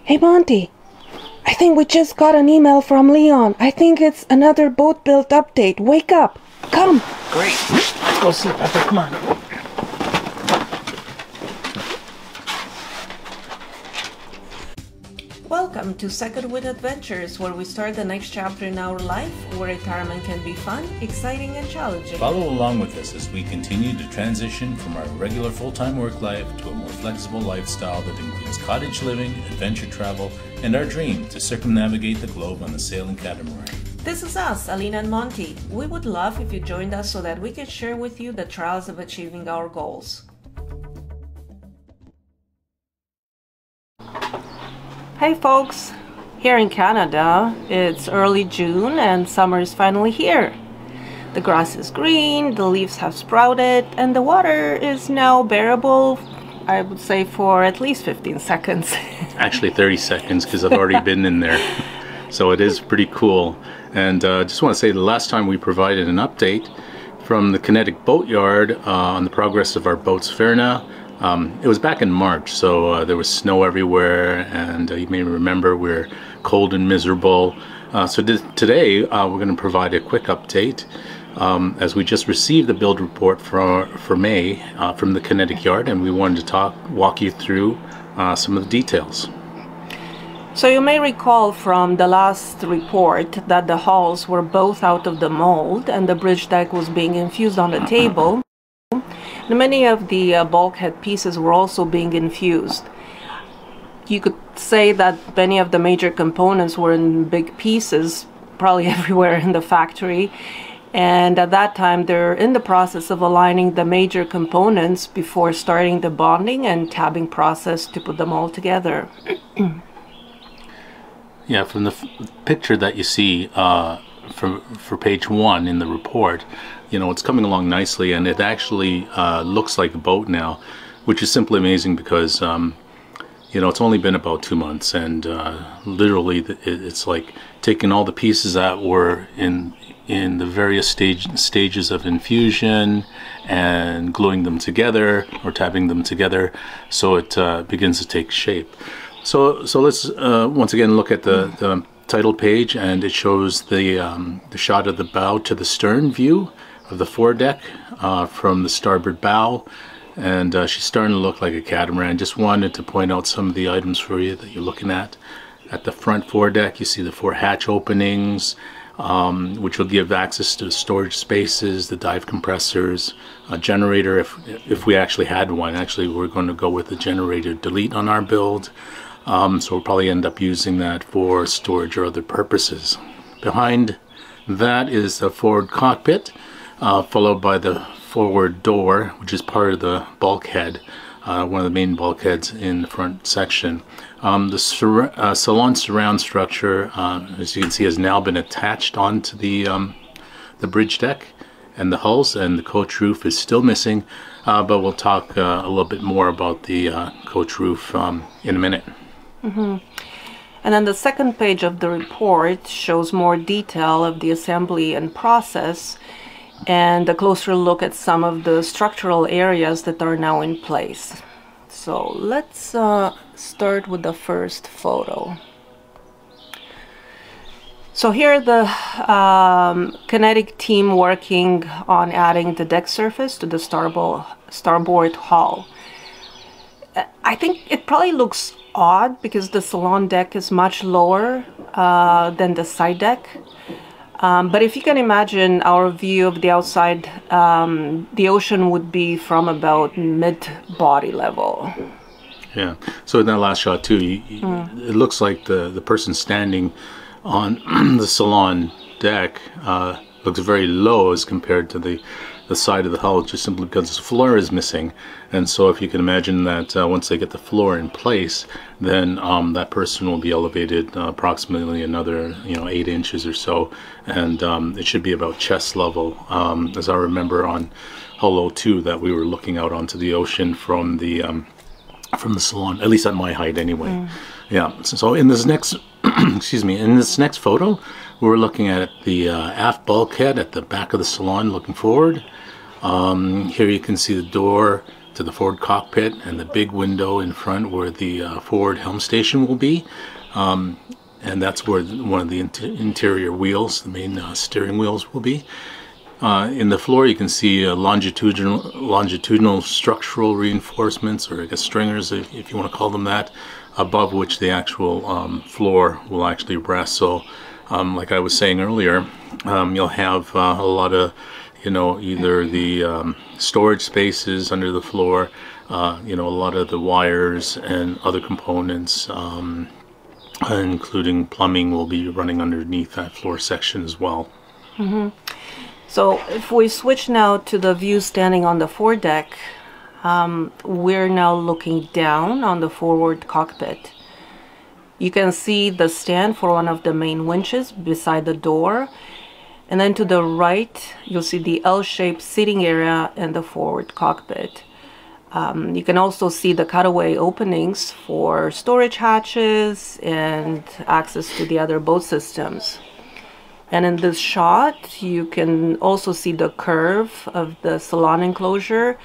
Hey Monty, I think we just got an email from Leon. I think it's another boat build update. Wake up! Come! Great. Let's go see Pepper. Come on. Welcome to Second Wind Adventures, where we start the next chapter in our life, where retirement can be fun, exciting, and challenging. Follow along with us as we continue to transition from our regular full-time work life to a more flexible lifestyle that includes cottage living, adventure travel, and our dream to circumnavigate the globe on the sailing catamaran. This is us, Alina and Monty. We would love if you joined us so that we can share with you the trials of achieving our goals. Hey folks! Here in Canada, it's early June and summer is finally here. The grass is green, the leaves have sprouted, and the water is now bearable, I would say, for at least 15 seconds. Actually 30 seconds, because I've already been in there. So it is pretty cool. And just want to say the last time we provided an update from the Kinetic Boat Yard on the progress of our boat Sphyrna. It was back in March, so there was snow everywhere, and you may remember we're cold and miserable. Today we're going to provide a quick update as we just received the build report for May from the Kinetic Yard, and we wanted to walk you through some of the details. So you may recall from the last report that the hulls were both out of the mold and the bridge deck was being infused on the table. Many of the bulkhead pieces were also being infused. You could say that many of the major components were in big pieces, probably everywhere in the factory. And at that time, they're in the process of aligning the major components before starting the bonding and tabbing process to put them all together. Yeah, from the picture that you see for page 1 in the report, you know, it's coming along nicely, and it actually looks like a boat now, which is simply amazing because, you know, it's only been about 2 months, and literally it's like taking all the pieces that were in the various stages of infusion and gluing them together or tabbing them together, so it begins to take shape. So let's once again look at the title page, and it shows the shot of the bow to the stern view of the foredeck from the starboard bow, and she's starting to look like a catamaran. Just wanted to point out some of the items for you that you're looking at. At the front foredeck, you see the 4 hatch openings, which will give access to the storage spaces, the dive compressors, a generator if we actually had one. Actually, we're going to go with the generator delete on our build. So we'll probably end up using that for storage or other purposes. Behind that is the forward cockpit, followed by the forward door, which is part of the bulkhead, one of the main bulkheads in the front section. The salon surround structure, as you can see, has now been attached onto the bridge deck and the hulls, and the coach roof is still missing, but we'll talk a little bit more about the coach roof in a minute. Mm-hmm. And then the second page of the report shows more detail of the assembly and process, and a closer look at some of the structural areas that are now in place. So let's start with the first photo. So here the Kinetic team working on adding the deck surface to the starboard hull. I think it probably looks odd because the salon deck is much lower than the side deck. But if you can imagine our view of the outside, the ocean would be from about mid-body level. Yeah, so in that last shot too, it looks like the person standing on the salon deck looks very low as compared to the side of the hull, just simply because the floor is missing. And so if you can imagine that once they get the floor in place, then that person will be elevated approximately another 8 inches or so, and it should be about chest level, as I remember on hull 02 that we were looking out onto the ocean from the salon, at least at my height anyway. Yeah, so in this next excuse me, in this next photo we're looking at the aft bulkhead at the back of the salon looking forward. Here you can see the door to the forward cockpit and the big window in front where the forward helm station will be. And that's where one of the interior wheels, the main steering wheels, will be. In the floor you can see longitudinal structural reinforcements, or I guess stringers if you want to call them that, above which the actual floor will actually rest. So like I was saying earlier, you'll have a lot of, you know, either the storage spaces under the floor, you know, a lot of the wires and other components, including plumbing, will be running underneath that floor section as well. Mm-hmm. So if we switch now to the view standing on the foredeck, we're now looking down on the forward cockpit. You can see the stand for one of the main winches beside the door, and then to the right you'll see the L-shaped seating area in the forward cockpit. You can also see the cutaway openings for storage hatches and access to the other boat systems. And in this shot, you can also see the curve of the salon enclosure,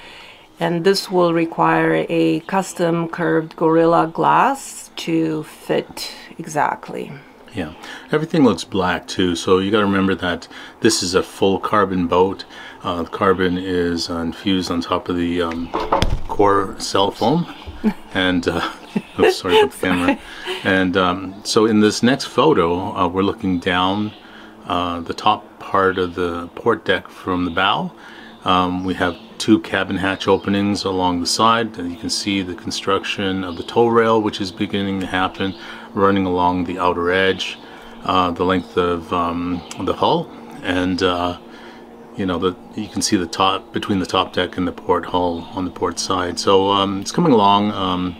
and this will require a custom curved Gorilla glass to fit exactly. Yeah, everything looks black too, so you got to remember that this is a full carbon boat. The carbon is infused on top of the core cell foam, and oops, sorry about the camera. And so in this next photo, we're looking down the top part of the port deck from the bow. We have two cabin hatch openings along the side, and you can see the construction of the tow rail, which is beginning to happen, running along the outer edge, the length of the hull, and you know, you can see the top, between the top deck and the port hull on the port side. So it's coming along.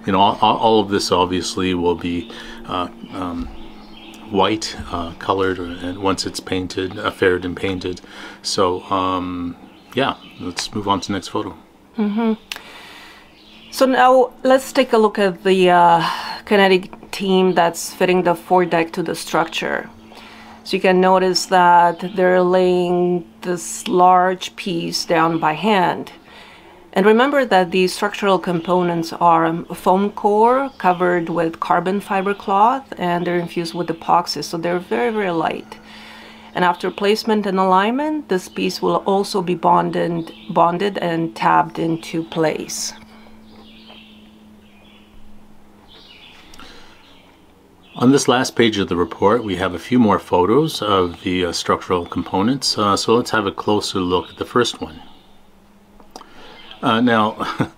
You know, all of this obviously will be white colored, and once it's painted, faired and painted. So yeah, let's move on to the next photo. Mm-hmm. So now let's take a look at the kinetic team that's fitting the foredeck to the structure. So you can notice that they're laying this large piece down by hand. And remember that these structural components are a foam core covered with carbon fiber cloth, and they're infused with epoxy, so they're very, very light. And after placement and alignment, this piece will also be bonded and tabbed into place. On this last page of the report, we have a few more photos of the structural components. So let's have a closer look at the first one. Now,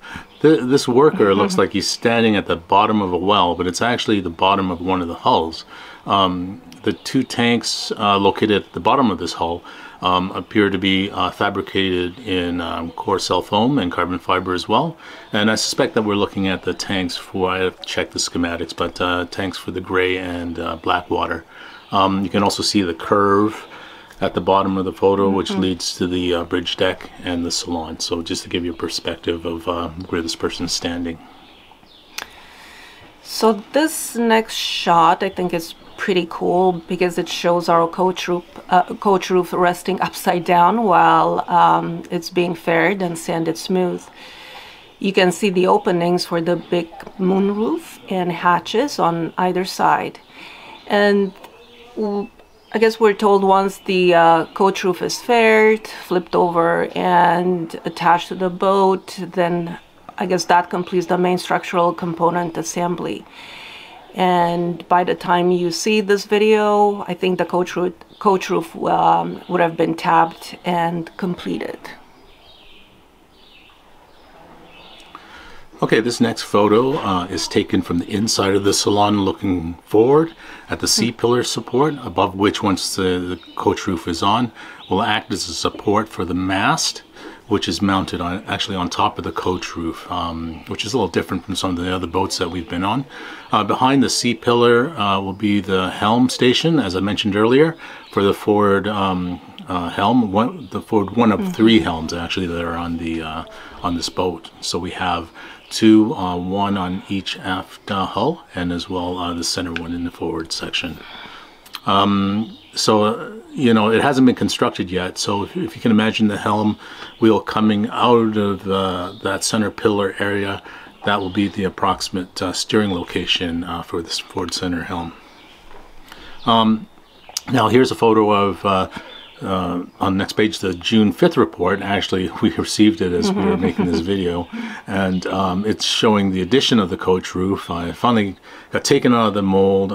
this worker looks like he's standing at the bottom of a well, but it's actually the bottom of one of the hulls. The two tanks located at the bottom of this hull appear to be fabricated in core cell foam and carbon fiber as well. And I suspect that we're looking at the tanks for, I have to check the schematics, but tanks for the gray and black water. You can also see the curve at the bottom of the photo, which leads to the bridge deck and the salon. So just to give you a perspective of where this person's standing. So this next shot, I think, is pretty cool because it shows our coach roof resting upside down while it's being faired and sanded smooth. You can see the openings for the big moonroof and hatches on either side. And I guess we're told once the coach roof is faired, flipped over, and attached to the boat, then I guess that completes the main structural component assembly. And by the time you see this video, I think the coach roof would have been tabbed and completed. Okay, this next photo is taken from the inside of the salon looking forward at the C-pillar support, above which, once the coach roof is on, will act as a support for the mast, which is mounted actually on top of the coach roof, which is a little different from some of the other boats that we've been on. Behind the C-pillar will be the helm station, as I mentioned earlier, for the forward helm. One of three helms actually that are on this boat. So we have two, one on each aft hull, and as well the center one in the forward section. So you know, it hasn't been constructed yet. So if you can imagine the helm wheel coming out of that center pillar area, that will be the approximate steering location for this Ford Center helm. Now here's a photo of, on the next page, the June 5th report. Actually, we received it as we were making this video, and it's showing the addition of the coach roof. I finally got taken out of the mold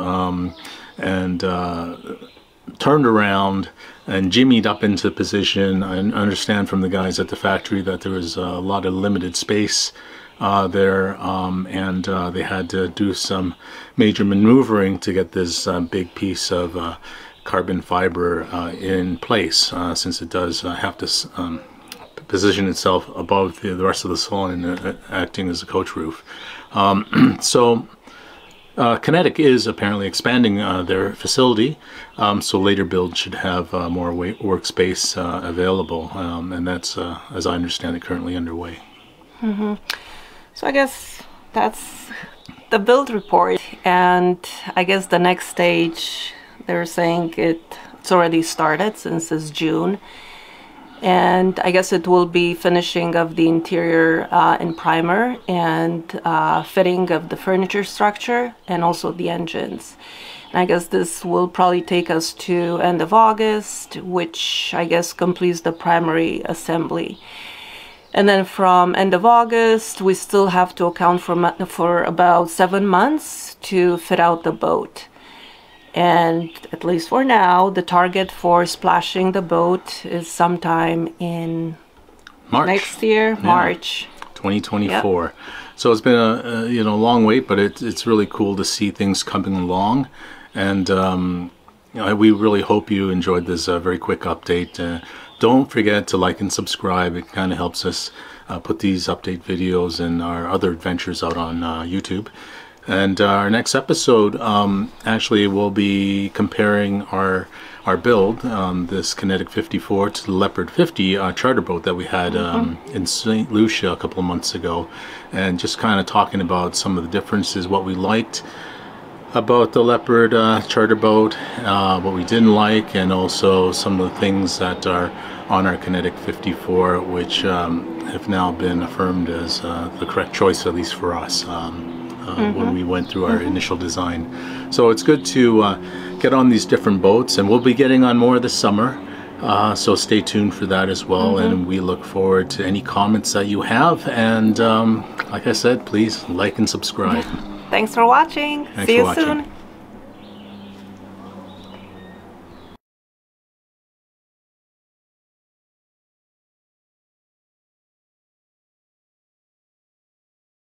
and turned around and jimmied up into position. I understand from the guys at the factory that there was a lot of limited space there, and they had to do some major maneuvering to get this big piece of carbon fiber in place, since it does have to position itself above the rest of the salon, acting as a coach roof. So Kinetic is apparently expanding their facility, so later builds should have more workspace available, and that's, as I understand it, currently underway. So I guess that's the build report, and I guess the next stage, they're saying it's already started since it's June, and I guess it will be finishing of the interior in primer and fitting of the furniture structure and also the engines. And I guess this will probably take us to end of August, which I guess completes the primary assembly. And then from end of August, we still have to account for about 7 months to fit out the boat. And at least for now, the target for splashing the boat is sometime in March. Next year, Yeah. March 2024. Yep. So it's been a you know, long wait, but it's really cool to see things coming along. And you know, we really hope you enjoyed this very quick update. Don't forget to like and subscribe. It kind of helps us put these update videos and our other adventures out on YouTube. And our next episode, actually, we'll be comparing our build, this Kinetic 54, to the Leopard 50 charter boat that we had in St. Lucia a couple of months ago, and just kind of talking about some of the differences, what we liked about the Leopard charter boat, what we didn't like, and also some of the things that are on our Kinetic 54, which have now been affirmed as the correct choice, at least for us. When we went through our initial design. So it's good to get on these different boats, and we'll be getting on more this summer, so stay tuned for that as well. And we look forward to any comments that you have, and like I said, please like and subscribe. Thanks for watching. Thanks See for you watching. soon.